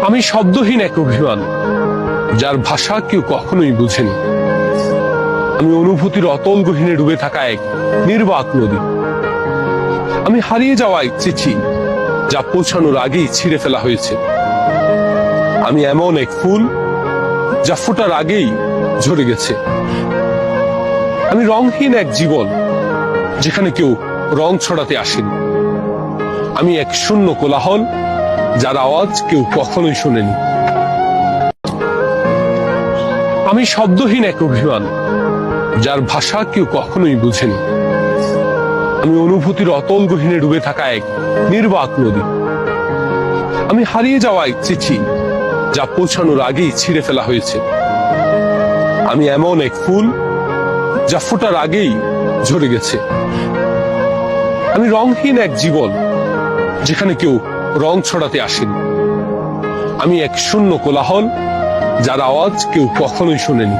আমি শব্দহীন এক অভিমান, যার ভাষা কেউ কখনোই বুঝেনি। আমি অনুভূতির অতল গহীনে ডুবে থাকা এক নির্বাক নদী। আমি হারিয়ে যাওয়া এক চিঠি, যা পৌঁছানোর আগেই ছিঁড়ে ফেলা হয়েছে। আমি এমন এক ফুল, যা ফোটার আগেই ঝরে গেছে। আমি রংহীন এক জীবন, যেখানে কেউ রং ছড়াতে আসেনি। আমি এক শূন্য কোলাহল, যার আওয়াজ কেউ কখনোই শোনেনি। আমি শব্দহীন এক অভিমান, যার ভাষা কেউ কখনোই বুঝেনি। আমি অনুভূতির অতল গহীনে ডুবে থাকা এক নির্বাক নদী। আমি হারিয়ে যাওয়া এক চিঠি, যা পৌঁছানোর আগেই ছিঁড়ে ফেলা হয়েছে। আমি এমন এক ফুল, যা ফোটার আগেই ঝরে গেছে। আমি রংহীন এক জীবন, যেখানে কেউ রং ছড়াতে আসেনি। আমি এক শূন্য কোলাহল, যার আওয়াজ কেউ কখনোই শোনেনি।